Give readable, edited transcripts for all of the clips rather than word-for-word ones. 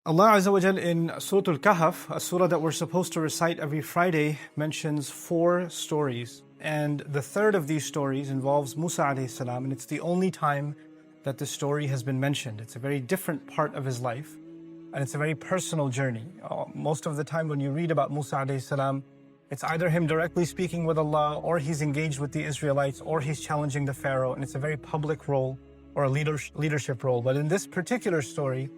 Allah Azza wa Jal in Surah Al-Kahf, a surah that we're supposed to recite every Friday, mentions 4 stories. And the third of these stories involves Musa alayhi salam, and it's the only time that the story has been mentioned. It's a very different part of his life, and it's a very personal journey. Most of the time when you read about Musa alayhi salam, it's either him directly speaking with Allah, or he's engaged with the Israelites, or he's challenging the Pharaoh, and it's a very public role or a leadership role. But in this particular story,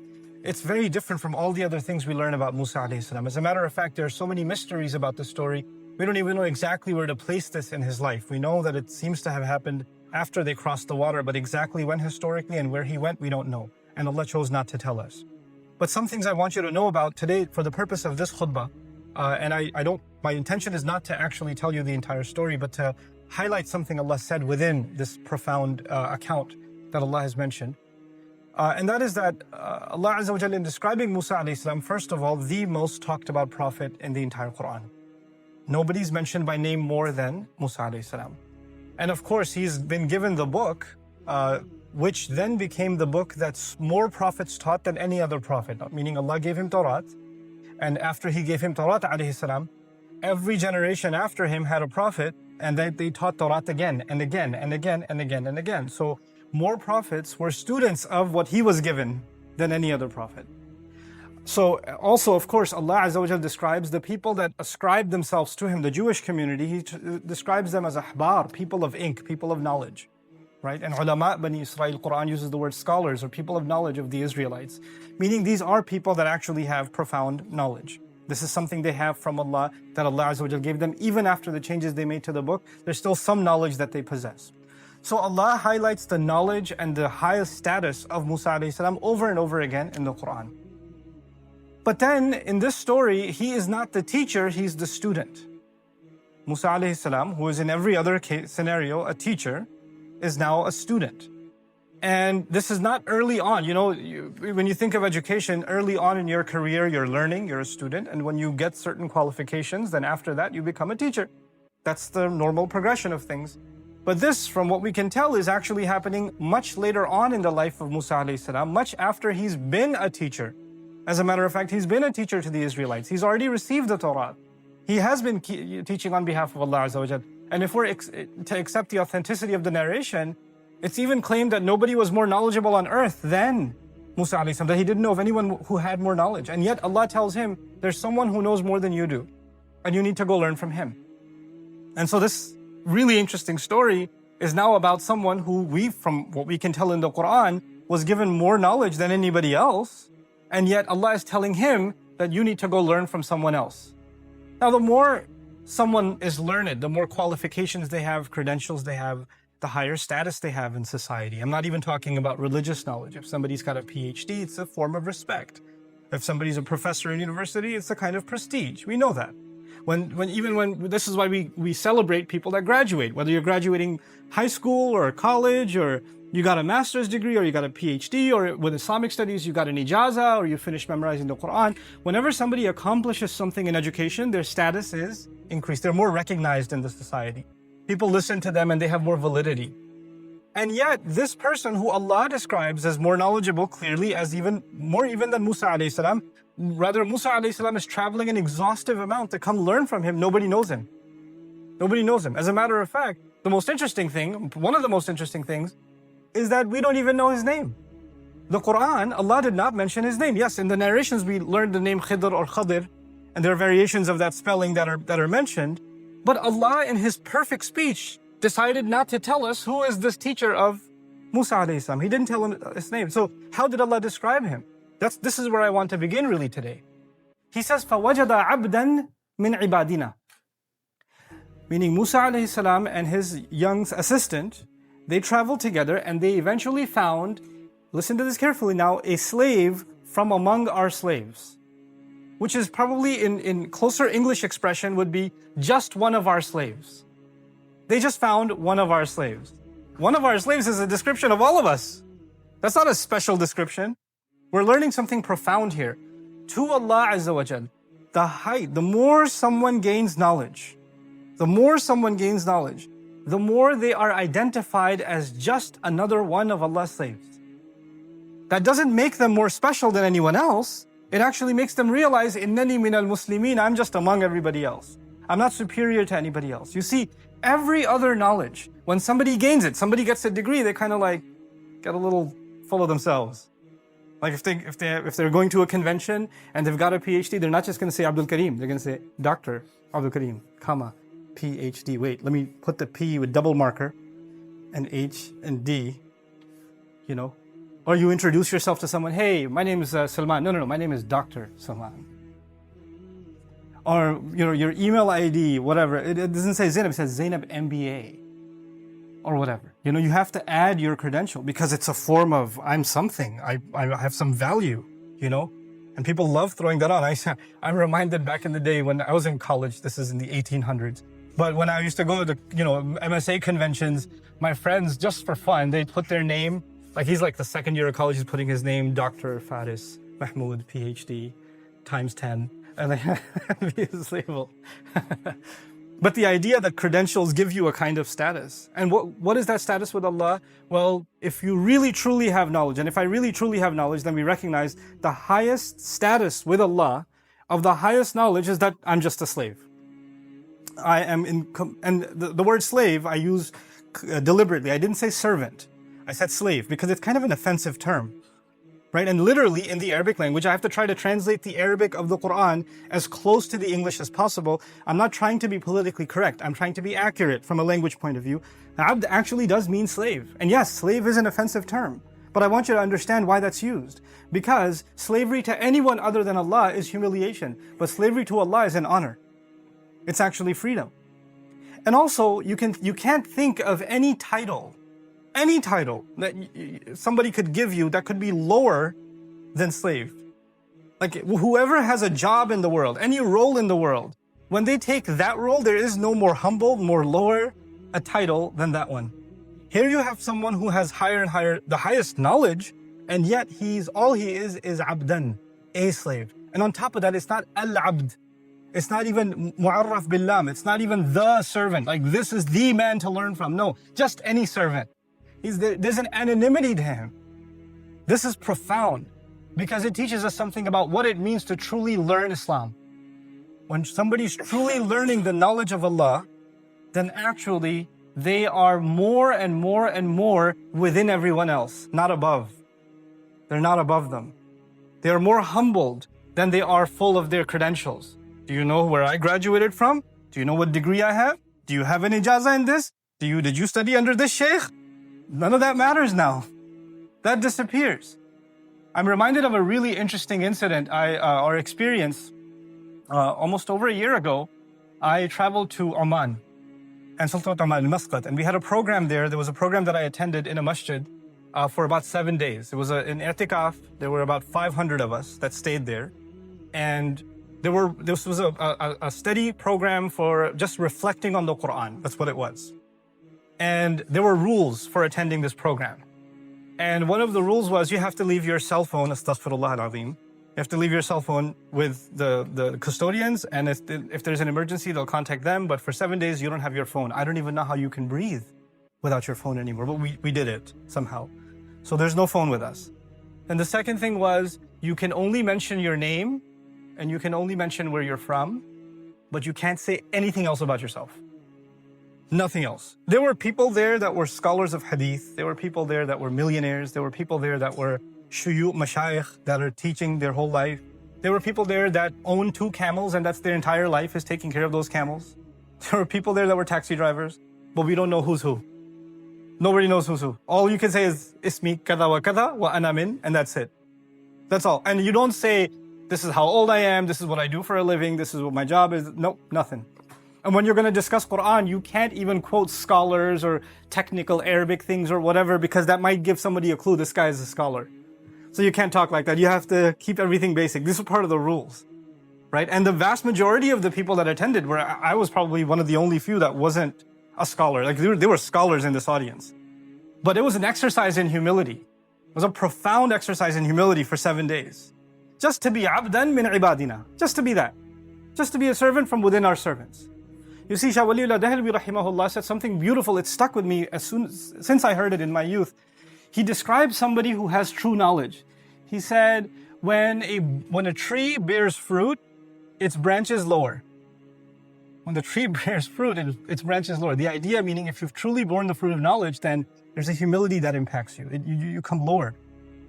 it's very different from all the other things we learn about Musa alayhi salam. As a matter of fact, there are so many mysteries about the story, we don't even know exactly where to place this in his life. We know that it seems to have happened after they crossed the water, but exactly when historically and where he went, we don't know. And Allah chose not to tell us. But some things I want you to know about today for the purpose of this khutbah, my intention is not to actually tell you the entire story, but to highlight something Allah said within this profound account that Allah has mentioned. And that is that Allah Azza wa Jalla, in describing Musa alayhi salam, first of all, the most talked about prophet in the entire Quran. Nobody's mentioned by name more than Musa alayhi salam. And of course, he's been given the book, which then became the book that's more prophets taught than any other prophet. Meaning Allah gave him Tawrat, and after he gave him Tawrat alayhi salam, every generation after him had a prophet, and they taught Tawrat again and again and again and again and again. So more prophets were students of what he was given than any other prophet. So also, of course, Allah Azza wa Jal describes the people that ascribe themselves to him, the Jewish community. He describes them as ahbar, people of ink, people of knowledge, right? And ulama, Bani Israel, Quran uses the word scholars, or people of knowledge of the Israelites, meaning these are people that actually have profound knowledge. This is something they have from Allah, that Allah Azza wa Jal gave them. Even after the changes they made to the book, there's still some knowledge that they possess. So Allah highlights the knowledge and the highest status of Musa alayhi salam over and over again in the Quran. But then in this story, he is not the teacher, he's the student. Musa alayhi salam, who is in every other scenario a teacher, is now a student. And this is not early on. You know, when you think of education, early on in your career, you're learning, you're a student, and when you get certain qualifications, then after that you become a teacher. That's the normal progression of things. But this, from what we can tell, is actually happening much later on in the life of Musa alayhi salam, much after he's been a teacher. As a matter of fact, he's been a teacher to the Israelites. He's already received the Torah. He has been teaching on behalf of Allah Azza wa Jal. And if we're to accept the authenticity of the narration, it's even claimed that nobody was more knowledgeable on earth than Musa alayhi salam, that he didn't know of anyone who had more knowledge. And yet Allah tells him, there's someone who knows more than you do, and you need to go learn from him. And so this really interesting story is now about someone who from what we can tell in the Quran, was given more knowledge than anybody else, and yet Allah is telling him that you need to go learn from someone else. Now, the more someone is learned, the more qualifications they have, credentials they have, the higher status they have in society. I'm not even talking about religious knowledge. If somebody's got a PhD, it's a form of respect. If somebody's a professor in university, it's a kind of prestige. We know that. This is why we celebrate people that graduate, whether you're graduating high school or college, or you got a master's degree, or you got a PhD, or with Islamic studies, you got an ijazah, or you finished memorizing the Quran. Whenever somebody accomplishes something in education, their status is increased. They're more recognized in the society. People listen to them and they have more validity. And yet, this person who Allah describes as more knowledgeable, clearly as even than Musa alayhi salam, rather Musa alayhi salam is traveling an exhaustive amount to come learn from him. Nobody knows him. Nobody knows him. As a matter of fact, one of the most interesting things, is that we don't even know his name. The Quran, Allah did not mention his name. Yes, in the narrations we learned the name Khidr or Khadir, and there are variations of that spelling that are mentioned. But Allah, in His perfect speech, decided not to tell us who is this teacher of Musa alayhi salam. He didn't tell him his name. So how did Allah describe him? This is where I want to begin really today. He says, فَوَجَدَ عَبْدًا مِنْ عِبَادِنَا. Meaning Musa alayhi salam and his young assistant, they traveled together and they eventually found, listen to this carefully now, a slave from among our slaves. Which is probably in closer English expression would be just one of our slaves. They just found one of our slaves. One of our slaves is a description of all of us. That's not a special description. We're learning something profound here. To Allah Azza wa Jal, the more someone gains knowledge, the more they are identified as just another one of Allah's slaves. That doesn't make them more special than anyone else. It actually makes them realize, innani min al-muslimin, I'm just among everybody else. I'm not superior to anybody else. You see, every other knowledge, when somebody gains it, somebody gets a degree, they kind of like get a little full of themselves. Like if they're going to a convention and they've got a PhD, they're not just going to say Abdul Karim. They're going to say Dr. Abdul Karim, comma, PhD. Wait, let me put the P with double marker and H and D, you know. Or you introduce yourself to someone, hey, my name is Salman. No, my name is Dr. Salman. Or, you know, your email ID, whatever. It doesn't say Zainab, it says Zainab MBA. Or whatever. You know, you have to add your credential because it's a form of, I'm something. I have some value, you know. And people love throwing that on. I'm reminded back in the day when I was in college, this is in the 1800s. But when I used to go to, you know, MSA conventions, my friends, just for fun, they'd put their name. Like he's like the second year of college, he's putting his name, Dr. Faris Mahmoud, PhD, times 10. And they have his label. But the idea that credentials give you a kind of status. And what is that status with Allah? Well, if you really truly have knowledge, and if I really truly have knowledge, then we recognize the highest status with Allah of the highest knowledge is that I'm just a slave. I am and the word slave I use deliberately. I didn't say servant. I said slave because it's kind of an offensive term. Right? And literally in the Arabic language, I have to try to translate the Arabic of the Quran as close to the English as possible. I'm not trying to be politically correct. I'm trying to be accurate from a language point of view. Abd actually does mean slave. And yes, slave is an offensive term. But I want you to understand why that's used. Because slavery to anyone other than Allah is humiliation. But slavery to Allah is an honor. It's actually freedom. And also, you can't think of any title that somebody could give you that could be lower than slave. Like whoever has a job in the world, any role in the world, when they take that role, there is no more humble, more lower a title than that one. Here you have someone who has higher and higher, the highest knowledge, and yet all he is abdan, a slave. And on top of that, it's not al-abd. It's not even mu'arraf billam. It's not even the servant. Like this is the man to learn from. No, just any servant. There's an anonymity to him. This is profound because it teaches us something about what it means to truly learn Islam. When somebody's truly learning the knowledge of Allah, then actually they are more and more and more within everyone else, not above. They're not above them. They are more humbled than they are full of their credentials. Do you know where I graduated from? Do you know what degree I have? Do you have an ijazah in this? Did you study under this sheikh? None of that matters now. That disappears. I'm reminded of a really interesting incident or experience. Almost over a year ago, I traveled to Oman and Sultanate Oman, Muscat, and we had a program there. There was a program that I attended in a masjid for about 7 days. It was an i'tikaf. There were about 500 of us that stayed there. And this was a steady program for just reflecting on the Quran. That's what it was. And there were rules for attending this program. And one of the rules was you have to leave your cell phone, astaghfirullah al-azim. You have to leave your cell phone with the custodians, and if there's an emergency, they'll contact them. But for 7 days, you don't have your phone. I don't even know how you can breathe without your phone anymore, but we did it somehow. So there's no phone with us. And the second thing was you can only mention your name, and you can only mention where you're from, but you can't say anything else about yourself. Nothing else. There were people there that were scholars of hadith. There were people there that were millionaires. There were people there that were shuyukh, mashayikh, that are teaching their whole life. There were people there that own 2 camels and that's their entire life is taking care of those camels. There were people there that were taxi drivers, but we don't know who's who. Nobody knows who's who. All you can say is, ismi kada wa kada wa ana min, and that's it. That's all. And you don't say, this is how old I am, this is what I do for a living, this is what my job is. Nope, nothing. And when you're going to discuss Quran, you can't even quote scholars or technical Arabic things or whatever, because that might give somebody a clue, this guy is a scholar. So you can't talk like that. You have to keep everything basic. This is part of the rules, right? And the vast majority of the people that attended I was probably one of the only few that wasn't a scholar. Like there were scholars in this audience. But it was an exercise in humility. It was a profound exercise in humility for 7 days. Just to be abdan min ibadina. Just to be that. Just to be a servant from within our servants. You see, Shah Waliullah Dehlvi rahimahullah said something beautiful. It stuck with me since I heard it in my youth. He described somebody who has true knowledge. He said, when a tree bears fruit, its branches lower. When the tree bears fruit, its branches lower. The idea meaning if you've truly borne the fruit of knowledge, then there's a humility that impacts you. You come lower.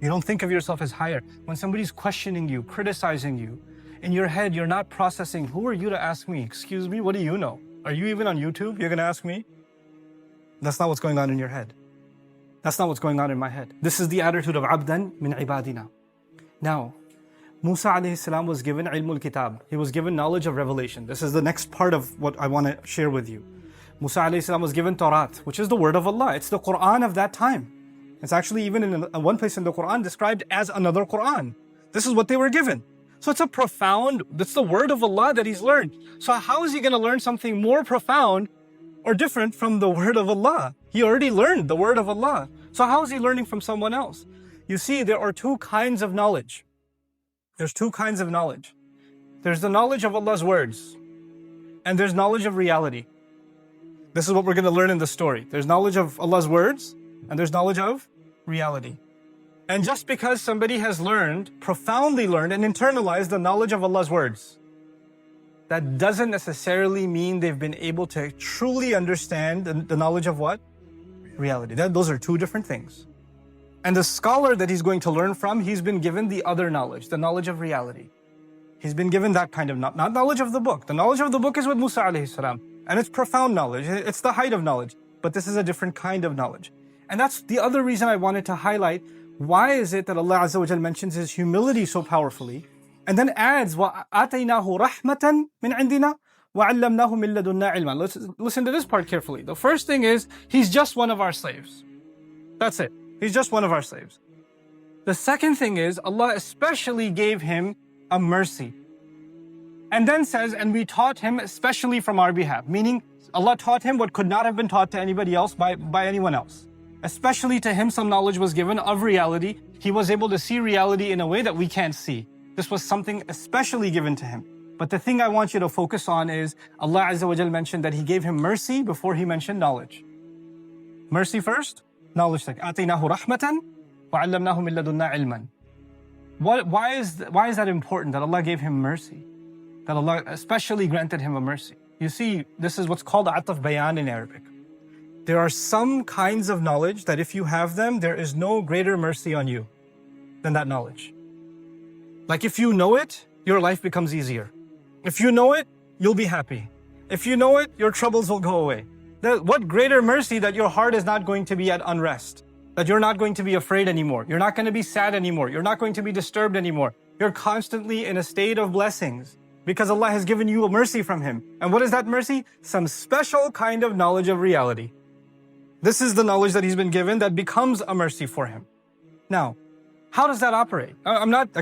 You don't think of yourself as higher. When somebody's questioning you, criticizing you, in your head, you're not processing, who are you to ask me? Excuse me, what do you know? Are you even on YouTube? You're going to ask me? That's not what's going on in your head. That's not what's going on in my head. This is the attitude of abdan min ibadina. Now, Musa alayhi salam was given ilmul kitab. He was given knowledge of revelation. This is the next part of what I want to share with you. Musa alayhi salam was given Tawrat, which is the word of Allah. It's the Quran of that time. It's actually even in one place in the Quran described as another Quran. This is what they were given. So it's that's the word of Allah that he's learned. So how is he going to learn something more profound or different from the word of Allah? He already learned the word of Allah. So how is he learning from someone else? You see, there are two kinds of knowledge. There's two kinds of knowledge. There's the knowledge of Allah's words, and there's knowledge of reality. This is what we're going to learn in the story. There's knowledge of Allah's words, and there's knowledge of reality. And just because somebody has learned, profoundly learned, and internalized the knowledge of Allah's words, that doesn't necessarily mean they've been able to truly understand the knowledge of what? Reality. Those are two different things. And the scholar that he's going to learn from, he's been given the other knowledge, the knowledge of reality. He's been given that kind of, not knowledge of the book. The knowledge of the book is with Musa alayhi salam. And it's profound knowledge. It's the height of knowledge. But this is a different kind of knowledge. And that's the other reason I wanted to highlight, why is it that Allah Azza wa Jal mentions His humility so powerfully, and then adds, وَآتَيْنَاهُ رَحْمَةً مِنْ عِنْدِنَا وَعَلَّمْنَاهُ مِنْ لَدُنَّا عِلْمًا. Listen to this part carefully. The first thing is, He's just one of our slaves. That's it. He's just one of our slaves. The second thing is, Allah especially gave him a mercy. And then says, and we taught him especially from our behalf. Meaning, Allah taught him what could not have been taught to anybody else by anyone else. Especially to him, some knowledge was given of reality. He was able to see reality in a way that we can't see. This was something especially given to him. But the thing I want you to focus on is, Allah Azza wa Jal mentioned that He gave him mercy before He mentioned knowledge. Mercy first, knowledge second. آتَيْنَاهُ رَحْمَةً وَعَلَّمْنَاهُ مِنْ لَدُنَّا عِلْمًا. Why is that important, that Allah gave him mercy? That Allah especially granted him a mercy? You see, this is what's called ataf bayan in Arabic. There are some kinds of knowledge that if you have them, there is no greater mercy on you than that knowledge. Like if you know it, your life becomes easier. If you know it, you'll be happy. If you know it, your troubles will go away. What greater mercy that your heart is not going to be at unrest, that you're not going to be afraid anymore, you're not going to be sad anymore, you're not going to be disturbed anymore. You're constantly in a state of blessings because Allah has given you a mercy from Him. And what is that mercy? Some special kind of knowledge of reality. This is the knowledge that he's been given that becomes a mercy for him. Now, how does that operate? I'm not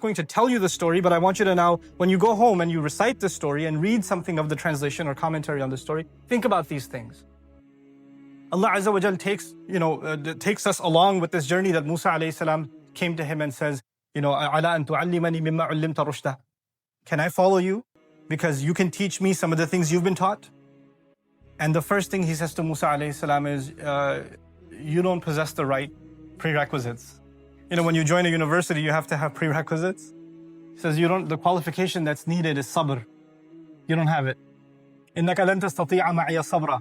going to tell you the story, but I want you to now, when you go home and you recite this story and read something of the translation or commentary on the story, think about these things. Allah Azza wa Jal takes us along with this journey that Musa alayhi salam came to him and says, "Ala an tu'allimani mimma 'ullimta rushda." Can I follow you? Because you can teach me some of the things you've been taught. And the first thing he says to Musa alayhi salam is, you don't possess the right prerequisites. When you join a university, you have to have prerequisites. He says, the qualification that's needed is sabr. You don't have it. إِنَّكَ لَن تَسْتَطِيعَ مَعِيَ صَبْرًا.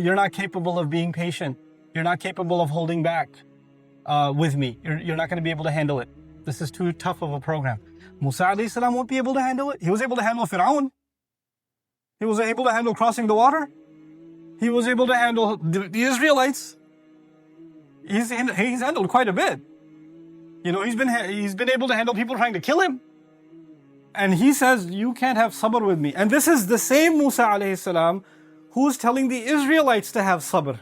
You're not capable of being patient. You're not capable of holding back with me. You're not going to be able to handle it. This is too tough of a program. Musa alayhi salam won't be able to handle it. He was able to handle Fir'aun. He was able to handle crossing the water. He was able to handle the Israelites. He's handled quite a bit. He's been able to handle people trying to kill him. And he says, you can't have sabr with me. And this is the same Musa alayhi salam who's telling the Israelites to have sabr.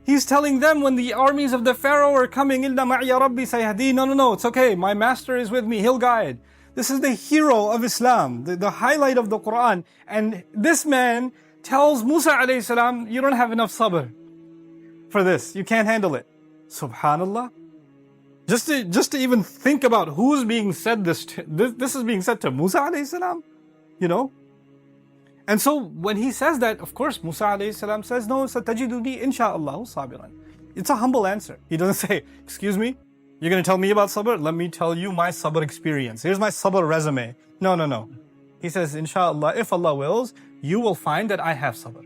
He's telling them when the armies of the Pharaoh are coming, إِلَّا مَعِيَ رَبِّي سَيَهْدِينَ. No, it's okay. My master is with me. He'll guide. This is the hero of Islam, the highlight of the Quran. And this man tells Musa alayhi salam, you don't have enough sabr for this. You can't handle it. Subhanallah. Just to even think about who's being said this to, this is being said to Musa alayhi salam, And so when he says that, of course, Musa alayhi salam says, no, satajiduni insha'Allahu sabiran. It's a humble answer. He doesn't say, excuse me, you're going to tell me about sabr? Let me tell you my sabr experience. Here's my sabr resume. No. He says, insha'Allah, if Allah wills, you will find that I have sabr.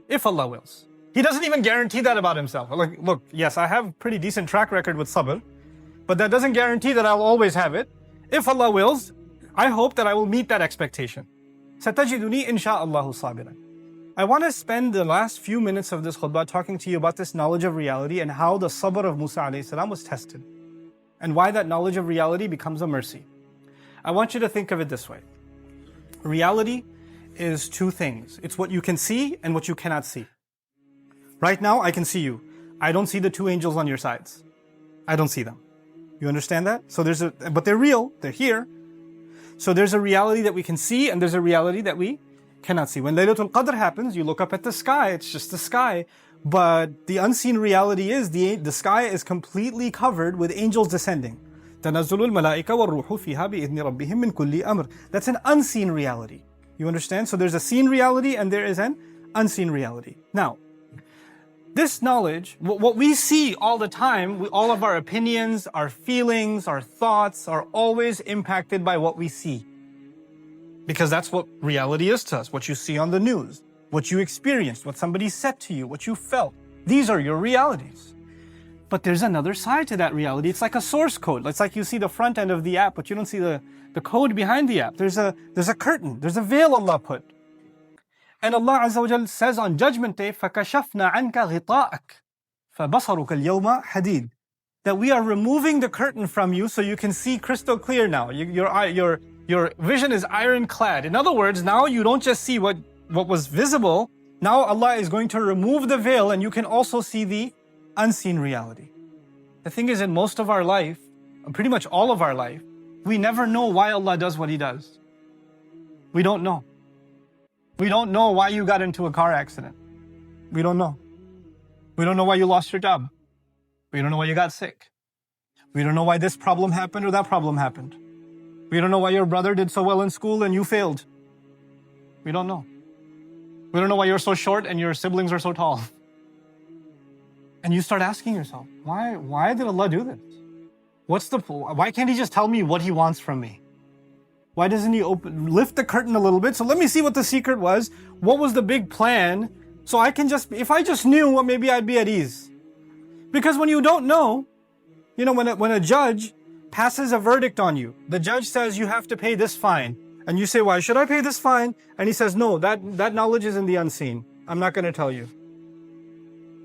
If Allah wills. He doesn't even guarantee that about himself. Like, look, yes, I have a pretty decent track record with sabr, but that doesn't guarantee that I'll always have it. If Allah wills, I hope that I will meet that expectation. Satajiduni insha'Allahu sabiran. I want to spend the last few minutes of this khutbah talking to you about this knowledge of reality and how the sabr of Musa alayhi salam was tested, and why that knowledge of reality becomes a mercy. I want you to think of it this way. Reality is two things. It's what you can see and what you cannot see. Right now, I can see you. I don't see the two angels on your sides. I don't see them. You understand that? But they're real. They're here. So there's a reality that we can see and there's a reality that we cannot see. When Laylatul Qadr happens, you look up at the sky. It's just the sky. But the unseen reality is the sky is completely covered with angels descending. تَنَزُّلُ الْمَلَائِكَ وَالرُّوحُ فِيهَا بِإِذْنِ رَبِّهِمْ مِنْ كُلِّ أَمْرٍ. That's an unseen reality. You understand? So there's a seen reality and there is an unseen reality. Now, this knowledge, what we see all the time, all of our opinions, our feelings, our thoughts are always impacted by what we see. Because that's what reality is to us, what you see on the news, what you experienced, what somebody said to you, what you felt. These are your realities. But there's another side to that reality. It's like a source code. It's like you see the front end of the app, but you don't see the code behind the app. There's a curtain, there's a veil Allah put. And Allah Azza wa Jal says on Judgment Day, فَكَشَفْنَا عَنْكَ غِطَاءَكَ فَبَصَرُكَ الْيَوْمَ حَدِيدٌ. That we are removing the curtain from you so you can see crystal clear now. Your vision is ironclad. In other words, now you don't just see what was visible. Now Allah is going to remove the veil and you can also see the unseen reality. The thing is, in most of our life, pretty much all of our life, we never know why Allah does what He does. We don't know. We don't know why you got into a car accident. We don't know. We don't know why you lost your job. We don't know why you got sick. We don't know why this problem happened or that problem happened. We don't know why your brother did so well in school and you failed. We don't know. We don't know why you're so short and your siblings are so tall. And you start asking yourself, why did Allah do this? Why can't He just tell me what He wants from me? Why doesn't He lift the curtain a little bit? So let me see what the secret was. What was the big plan? So if I just knew, well, maybe I'd be at ease. Because when you don't know, when a judge passes a verdict on you, the judge says you have to pay this fine. And you say, why should I pay this fine? And he says, no, that knowledge is in the unseen. I'm not going to tell you.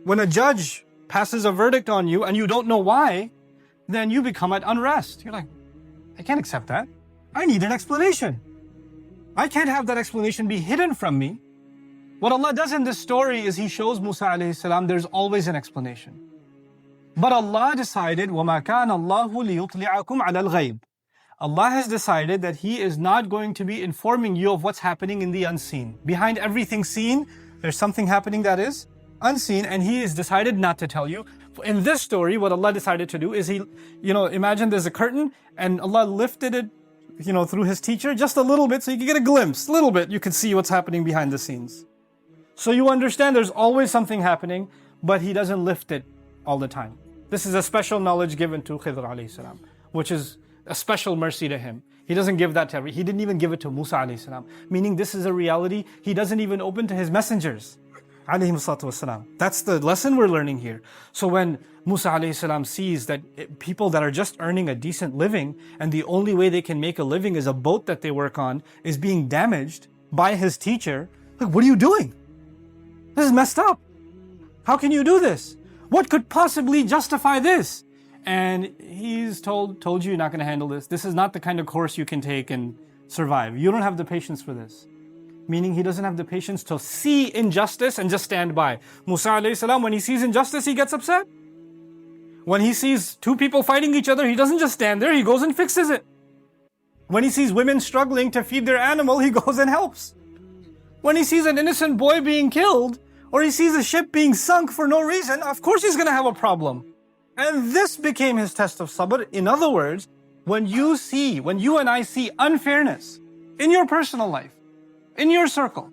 When a judge passes a verdict on you and you don't know why, then you become at unrest. You're like, I can't accept that. I need an explanation. I can't have that explanation be hidden from me. What Allah does in this story is He shows Musa alayhi salam there's always an explanation. But Allah decided, وَمَا كَانَ اللَّهُ لِيُطْلِعَكُمْ عَلَى الْغَيْبِ. Allah has decided that He is not going to be informing you of what's happening in the unseen. Behind everything seen, there's something happening that is unseen, and He has decided not to tell you. In this story, what Allah decided to do is He, imagine there's a curtain, and Allah lifted it, through His teacher, just a little bit, so you can get a glimpse, a little bit, you can see what's happening behind the scenes. So you understand there's always something happening, but He doesn't lift it all the time. This is a special knowledge given to Khidr alayhi salam, which is a special mercy to him. He doesn't give that to He didn't even give it to Musa alayhi salam. Meaning this is a reality He doesn't even open to His messengers. That's the lesson we're learning here. So when Musa alayhi salam sees that people that are just earning a decent living and the only way they can make a living is a boat that they work on is being damaged by his teacher, like, what are you doing? This is messed up. How can you do this? What could possibly justify this? And he's told you you're not going to handle this. This is not the kind of course you can take and survive. You don't have the patience for this. Meaning he doesn't have the patience to see injustice and just stand by. Musa alayhi salam, when he sees injustice, he gets upset. When he sees two people fighting each other, he doesn't just stand there, he goes and fixes it. When he sees women struggling to feed their animal, he goes and helps. When he sees an innocent boy being killed, or he sees a ship being sunk for no reason, of course he's going to have a problem. And this became his test of sabr. In other words, when you and I see unfairness in your personal life, in your circle,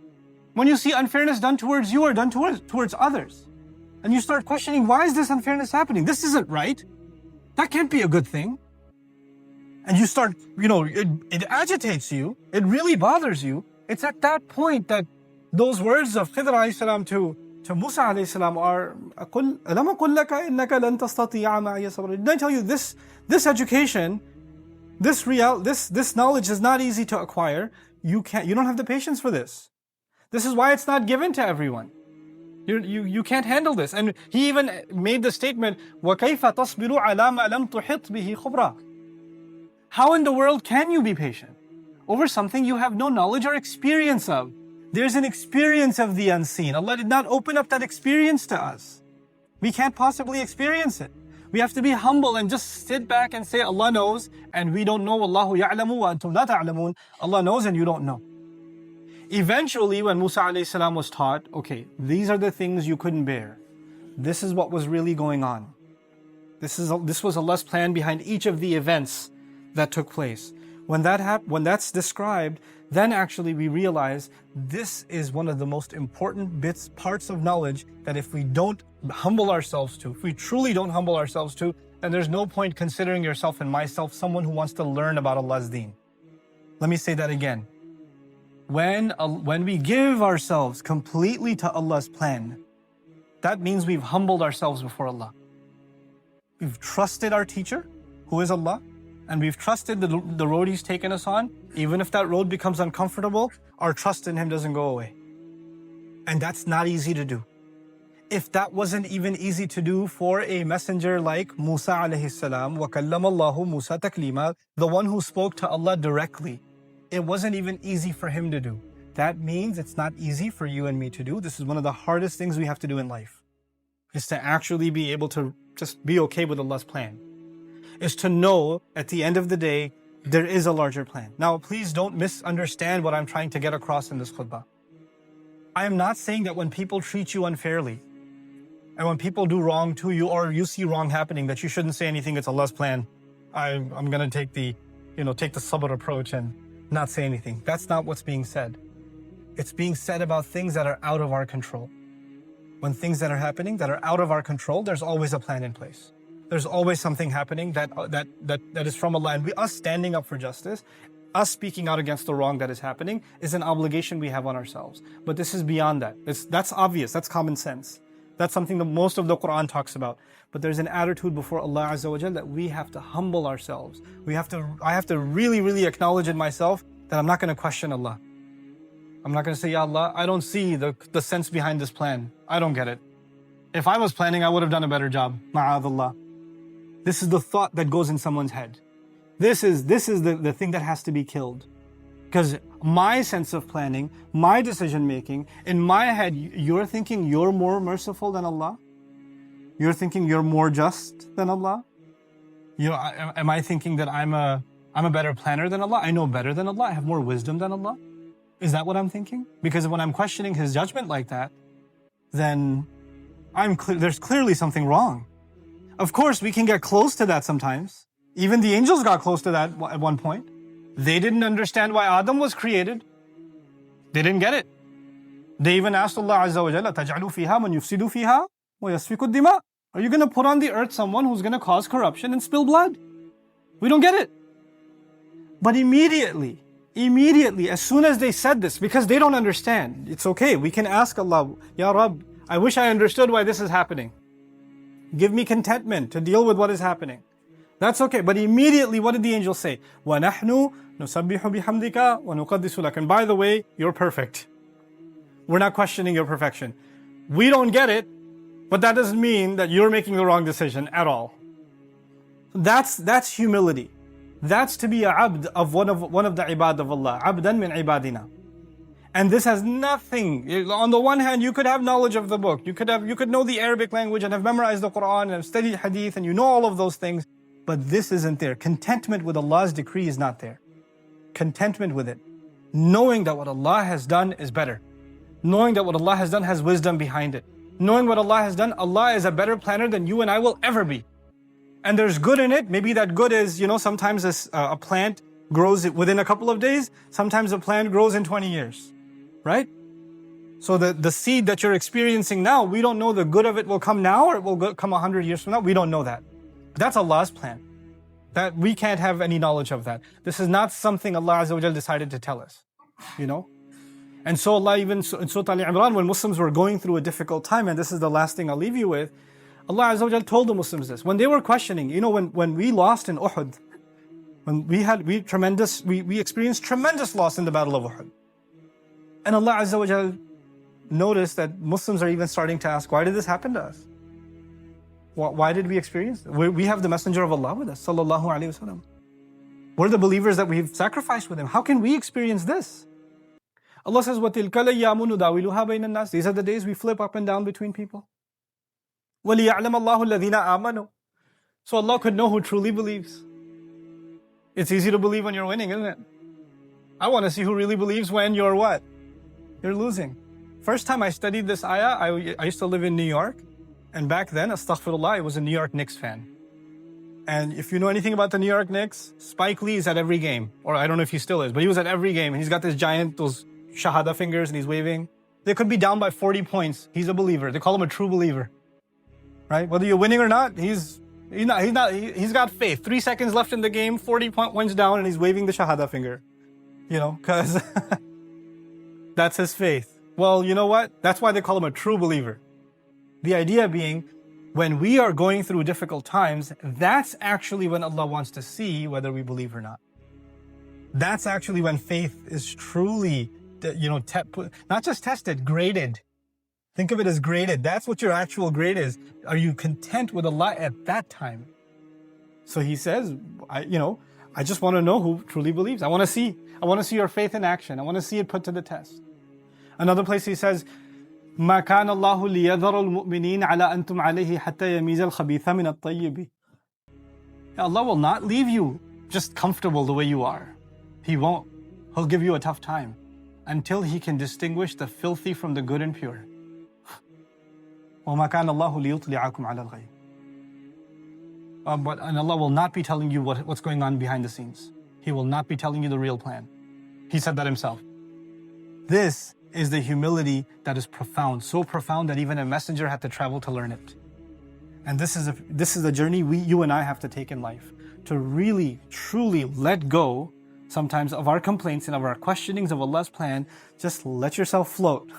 When you see unfairness done towards you or done towards others, and you start questioning, why is this unfairness happening? This isn't right. That can't be a good thing. And you start, it agitates you. It really bothers you. It's at that point that those words of Khidr alayhi salam to Musa alayhi salam are, أَلَمَ قُلْ لَكَ إِنَّكَ لَن تَسْتَطِيعَ مَعِيَ صَبْرًا. Did I tell you this education, this knowledge is not easy to acquire. You don't have the patience for this. This is why it's not given to everyone. You can't handle this. And he even made the statement, وَكَيْفَ تَصْبِرُ عَلَى مَا لَمْ تُحِطْ بِهِ خُبْرًا. How in the world can you be patient over something you have no knowledge or experience of? There's an experience of the unseen. Allah did not open up that experience to us. We can't possibly experience it. We have to be humble and just sit back and say, Allah knows and we don't know. Wallahu ya'lamu wa antum la ta'lamun. Allah knows and you don't know. Eventually, when Musa alayhi salam was taught, okay, these are the things you couldn't bear. This is what was really going on. This was Allah's plan behind each of the events that took place. When that's described, then actually we realize this is one of the most important parts of knowledge that if we don't humble ourselves to, if we truly don't humble ourselves to, then there's no point considering yourself and myself someone who wants to learn about Allah's deen. Let me say that again. When we give ourselves completely to Allah's plan, that means we've humbled ourselves before Allah. We've trusted our teacher, who is Allah, and we've trusted the road He's taken us on. Even if that road becomes uncomfortable, our trust in Him doesn't go away. And that's not easy to do. If that wasn't even easy to do for a messenger like Musa alayhi salam, وَكَلَّمَ اللَّهُ مُوسَى تَكْلِيمًا, the one who spoke to Allah directly, it wasn't even easy for him to do. That means it's not easy for you and me to do. This is one of the hardest things we have to do in life, is to actually be able to just be okay with Allah's plan. Is to know at the end of the day, there is a larger plan. Now, please don't misunderstand what I'm trying to get across in this khutbah. I am not saying that when people treat you unfairly, and when people do wrong to you, or you see wrong happening, that you shouldn't say anything, it's Allah's plan. I'm going to take the sabr approach and not say anything. That's not what's being said. It's being said about things that are out of our control. When things that are happening that are out of our control, there's always a plan in place. There's always something happening that is from Allah. And us standing up for justice, us speaking out against the wrong that is happening, is an obligation we have on ourselves. But this is beyond that. That's obvious. That's common sense. That's something that most of the Quran talks about. But there's an attitude before Allah Azza wa Jal that we have to humble ourselves. I have to really, really acknowledge in myself that I'm not going to question Allah. I'm not going to say, Ya Allah, I don't see the sense behind this plan. I don't get it. If I was planning, I would have done a better job. Ma'adallah. This is the thought that goes in someone's head. This is the thing that has to be killed. Because my sense of planning, my decision making, in my head, you're thinking you're more merciful than Allah? You're thinking you're more just than Allah? Am I thinking that I'm a better planner than Allah? I know better than Allah? I have more wisdom than Allah? Is that what I'm thinking? Because when I'm questioning His judgment like that, then there's clearly something wrong. Of course, we can get close to that sometimes. Even the angels got close to that at one point. They didn't understand why Adam was created. They didn't get it. They even asked Allah Azza wa Jalla, تَجْعَلُ فِيهَا مَنْ يُفْسِدُ فِيهَا وَيَسْفِكُ الدِّمَاء. Are you going to put on the earth someone who's going to cause corruption and spill blood? We don't get it. But immediately, as soon as they said this, because they don't understand, it's okay. We can ask Allah, Ya Rabb, I wish I understood why this is happening. Give me contentment to deal with what is happening. That's okay. But immediately, what did the angel say? وَنَحْنُ نُسَبِّحُ بِحَمْدِكَ وَنُقَدِّسُ لَكَ. And by the way, you're perfect. We're not questioning your perfection. We don't get it, but that doesn't mean that you're making the wrong decision at all. That's humility. That's to be a abd of one of the ibad of Allah. Abdan min ibadina. And this has nothing. On the one hand, you could have knowledge of the book. You could know the Arabic language and have memorized the Quran and have studied hadith and you know all of those things. But this isn't there. Contentment with Allah's decree is not there. Contentment with it. Knowing that what Allah has done is better. Knowing that what Allah has done has wisdom behind it. Knowing what Allah has done, Allah is a better planner than you and I will ever be. And there's good in it. Maybe that good is, sometimes a plant grows within a couple of days. Sometimes a plant grows in 20 years. Right? So the seed that you're experiencing now, we don't know the good of it will come now or it will come 100 years from now. We don't know that. But that's Allah's plan. That we can't have any knowledge of that. This is not something Allah Azza wa Jal decided to tell us. You know? And so Allah even in Surah Al-Imran, when Muslims were going through a difficult time, and this is the last thing I'll leave you with, Allah Azza wa Jal told the Muslims this. When they were questioning, you know, when we lost in Uhud, when we experienced tremendous loss in the Battle of Uhud. And Allah Azza wa Jal noticed that Muslims are even starting to ask, why did this happen to us? Why did we experience it? We have the Messenger of Allah with us, sallallahu alayhi wasallam. We're the believers that we've sacrificed with him. How can we experience this? Allah says, وَتِلْكَ الْأَيَّامُ نُدَاوِلُهَا بَيْنَ النَّاسِ. These are the days we flip up and down between people. وَلِيَعْلَمَ اللَّهُ الَّذِينَ آمَنُوا. So Allah could know who truly believes. It's easy to believe when you're winning, isn't it? I want to see who really believes when you're what? You're losing. First time I studied this ayah, I used to live in New York. And back then, astaghfirullah, I was a New York Knicks fan. And if you know anything about the New York Knicks, Spike Lee is at every game. Or I don't know if he still is, but he was at every game. And he's got those shahada fingers and he's waving. They could be down by 40 points. He's a believer. They call him a true believer. Right? Whether you're winning or not, he's got faith. 3 seconds left in the game, 40 points down, and he's waving the shahada finger. You know, because that's his faith. Well, you know what? That's why they call him a true believer. The idea being, when we are going through difficult times, that's actually when Allah wants to see whether we believe or not. That's actually when faith is truly, not just tested, graded. Think of it as graded. That's what your actual grade is. Are you content with Allah at that time? So he says, I just want to know who truly believes. I want to see your faith in action. I want to see it put to the test. Another place he says, ما كان الله ليذر المؤمنين على أنتم عليه حتى يميز الخبيث من الطيب. Allah will not leave you just comfortable the way you are. He won't. He'll give you a tough time until He can distinguish the filthy from the good and pure. وما كان الله ليطلعكم على الغيب. And Allah will not be telling you what's going on behind the scenes. He will not be telling you the real plan. He said that Himself. This is the humility that is profound, so profound that even a messenger had to travel to learn it. And this is a journey you and I have to take in life, to really, truly let go sometimes of our complaints and of our questionings of Allah's plan. Just let yourself float,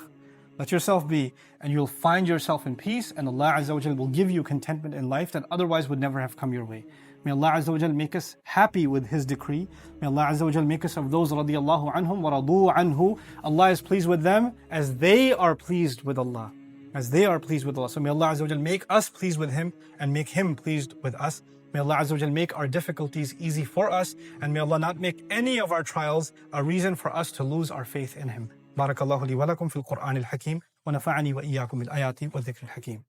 let yourself be, and you'll find yourself in peace, and Allah Azza wa Jal will give you contentment in life that otherwise would never have come your way. May Allah Azza wa Jal make us happy with His decree. May Allah Azza wa Jal make us of those radiyallahu anhum wa radu anhu. Allah is pleased with them as they are pleased with Allah. As they are pleased with Allah. So may Allah Azza wa Jal make us pleased with Him and make Him pleased with us. May Allah Azza wa Jal make our difficulties easy for us, and may Allah not make any of our trials a reason for us to lose our faith in Him. Barakallahu li wa lakum fil Qur'an al-Hakim wa nafa'ani wa iyyakum bil ayati wa dhikr al-Hakim.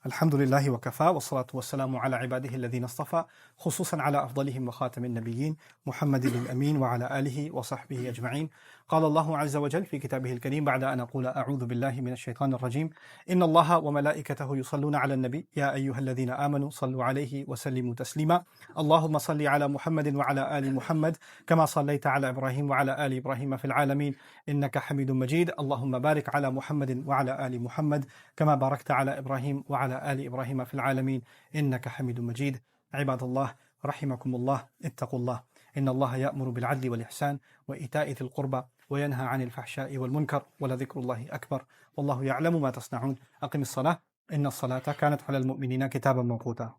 الحمد لله وكفى والصلاة والسلام على عباده الذين اصطفى خصوصا على أفضلهم وخاتم النبيين محمد الأمين وعلى آله وصحبه أجمعين. قال الله عز وجل في كتابه الكريم بعد أن أقول أعوذ بالله من الشيطان الرجيم إن الله وملائكته يصلون على النبي يا أيها الذين آمنوا صلوا عليه وسلموا تسليما اللهم صل على محمد وعلى آل محمد كما صليت على إبراهيم وعلى آل إبراهيم في العالمين إنك حميد مجيد اللهم بارك على محمد وعلى آل محمد كما باركت على إبراهيم وعلى آل إبراهيم في العالمين إنك حميد مجيد. عباد الله رحمكم الله اتقوا الله إن الله يأمر بالعدل والإحسان وإيتاء ذي القربى وينهى عن الفحشاء والمنكر ولذكر الله أكبر والله يعلم ما تصنعون. أقم الصلاة إن الصلاة كانت على المؤمنين كتابا موقوتا.